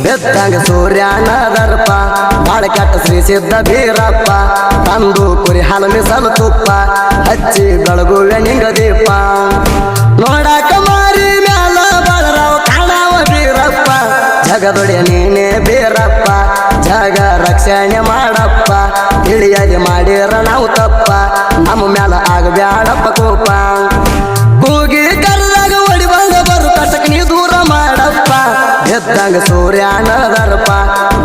ಬೆತ್ತಂಗ ಸೂರ್ಯನ ದರ್ಪ ಬಾಳ ಕೆಟ್ಟ ಶ್ರೀ ಸಿದ್ಧ ಬೀರಪ್ಪ ತಂದು ಕುರಿ ಹಾಲು ಮಿಸಲು ತುಪ್ಪ ಹಚ್ಚಿ ಬೆಳಗುವೆ ನಿಂಗ ದೀಪ ನೋಡಾಕ ಮಾರಿ ಮ್ಯಾಲ ಬಳರಾವ ಕಾಣಾವ ಬೀರಪ್ಪ ಜಗದೊಡೆಯ ನೀನೇ ಬೀರಪ್ಪ ಜಗ ರಕ್ಷಣೆ ಮಾಡಪ್ಪ ತಿಳಿಯಾಗಿ ಮಾಡಿರ ನಾವು ತಪ್ಪ ನಮ್ಮ ಮ್ಯಾಲ ಆಗಬ್ಯಾಡಪ್ಪ ಕೋಪ ಕೂಗಿ ಕರ್ದಾಗ ಒಡಿ ಬಂದ ಬರು ಕಟಕ್ ನೀ ದೂರ ಮಾಡಪ್ಪ ಎದ್ದಂಗ ಸೂರ್ಯನ ದರ್ಪ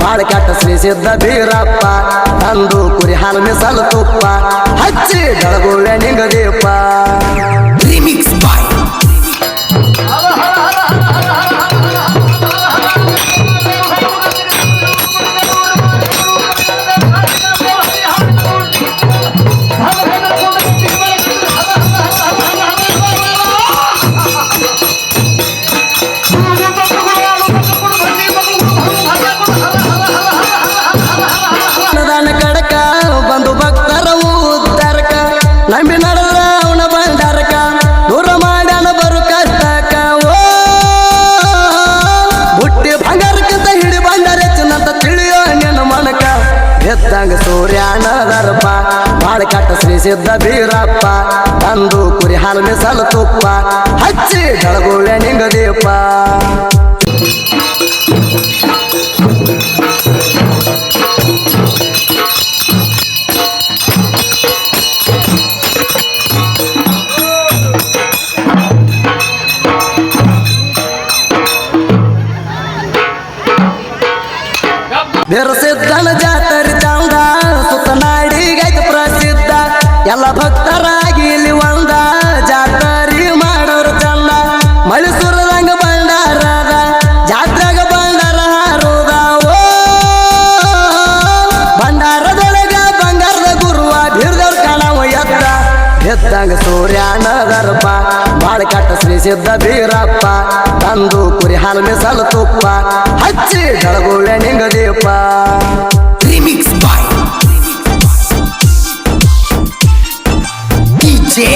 ಬಾಳ ಕೆಟ್ಟ ಶ್ರೀ ಸಿದ್ಧ ಬೀರಪ್ಪ ತಂದು ಕುರಿ ಹಾಲು ಮಿಸಲು ತುಪ್ಪ ಹಚ್ಚಿ ಬೆಳಗುವೆ ನಿಂಗ ದೀಪ ರಿಮಿಕ್ಸ್ ಬಾಯ್ ಕಡಕ ಬಂದು ಭಕ್ತರ ಉದ್ದಾರಕ ನಂಬಿ ನಡೆದ್ರ ಅವನ ಬಂಡಾರಕ ದೂರ ಮಾಡ್ಯಾನ ಬರು ಕಷ್ಟಕ ಓ ಬುಟ್ಟಿ ಬಂಗಾರಕ್ಕಿಂತ ಹಿಡಿ ಬಂಡಾರ ಹೆಚ್ಚಿನಂತ ತಿಳಿಯೋ ನಿನ್ನ ಮನಕ ಎದ್ದಂಗ ಸೂರ್ಯನ ದರ್ಪ ಬಾಳ ಕೆಟ್ಟ ಶ್ರೀ ಸಿದ್ಧ ಬೀರಪ್ಪ ತಂದು ಕುರಿ ಹಾಲು ಮಿಸಲು ತುಪ್ಪ ಹಚ್ಚಿ ಬೆಳಗುವೆ ನಿಂಗ ದೀಪ ಬಿರಸಿದ್ದನ ಜಾತರಿ ಚಂದ ಸುತ್ತ ನಾಡಿಗೈತ ಪ್ರಸಿದ್ಧ ಎಲ್ಲ ಭಕ್ತರಾಗಿ ಇಲ್ಲಿ ಒಂದ ಜಾತರಿ ಮಾಡೋರು ಚಂದ ಮೈಸೂರದಂಗ ಬಂಡಾರದ ಜಾತ್ರೆಗ ಬಂಡಾರ ಹಾರುದ ಓ ಬಂಡಾರದೊಳಗ ಬಂಗಾರದ ಗುರುವ ಬೀರ್ದವ್ರ ಕಾಣವ ಎತ್ತ ಎದ್ದಂಗ ಸೂರ್ಯನ ದರ್ಪ ಬಾಳ ಕೆಟ್ಟ ಶ್ರೀ ಸಿದ್ಧ ಬೀರಪ್ಪ ತಂದು ಕುರಿ ಹಾಲು ಮಿಸಲು ತುಪ್ಪ ಹಚ್ಚಿ ಬೆಳಗುವೆ ನಿಂಗ ದೀಪ ರಿಮಿಕ್ಸ್ ಬಾಯ್ ಡಿಜೆ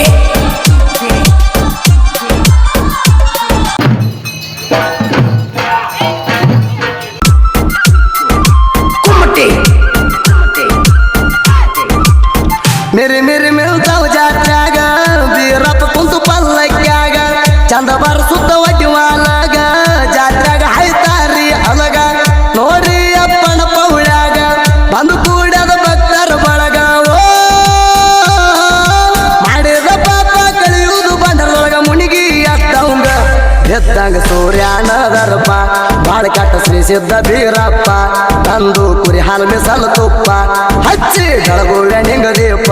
ಕುಮಟೆ ಮೇರಿ ಮೇರಿ ಮಿಲ್ತಾವ ಜಾತ್ರ್ಯಾಗ ಬೀರಪ್ಪ ಕುಂತು ಪಲ್ಲಕ್ಯಾಗ ಚಂದ ಬಾರ ಸುತ್ತ ಒಡ್ಡಿ ವಾಲಾಗ ಜಾತ್ರ್ಯಾಗ ಹಾಯ್ತಾರಿ ಅಲಗ ನೋಡ್ರಿ ಅಪ್ಪನ ಪೌಳ್ಯಾಗ ಬಂದು ಕೂಡದ ಭಕ್ತರ ಬಳಗ ಓ ಮಾಡಿದ ಪಾಪ ಕಳಿಯುವುದು ಬಂಡರೊಳಗ ಮುನಿಗಿ ಎತ್ತವಂಗ ಎದ್ದಂಗ ಸೂರ್ಯನ ದರ್ಪ ಬಾಳ ಕೆಟ್ಟ ಶ್ರೀ ಸಿದ್ಧ ಬೀರಪ್ಪ ತಂದು ಕುರಿ ಹಾಲು ಮಿಸಲು ತುಪ್ಪ ಹಚ್ಚಿ ಬೆಳಗುವೆ ನಿಂಗ ದೀಪ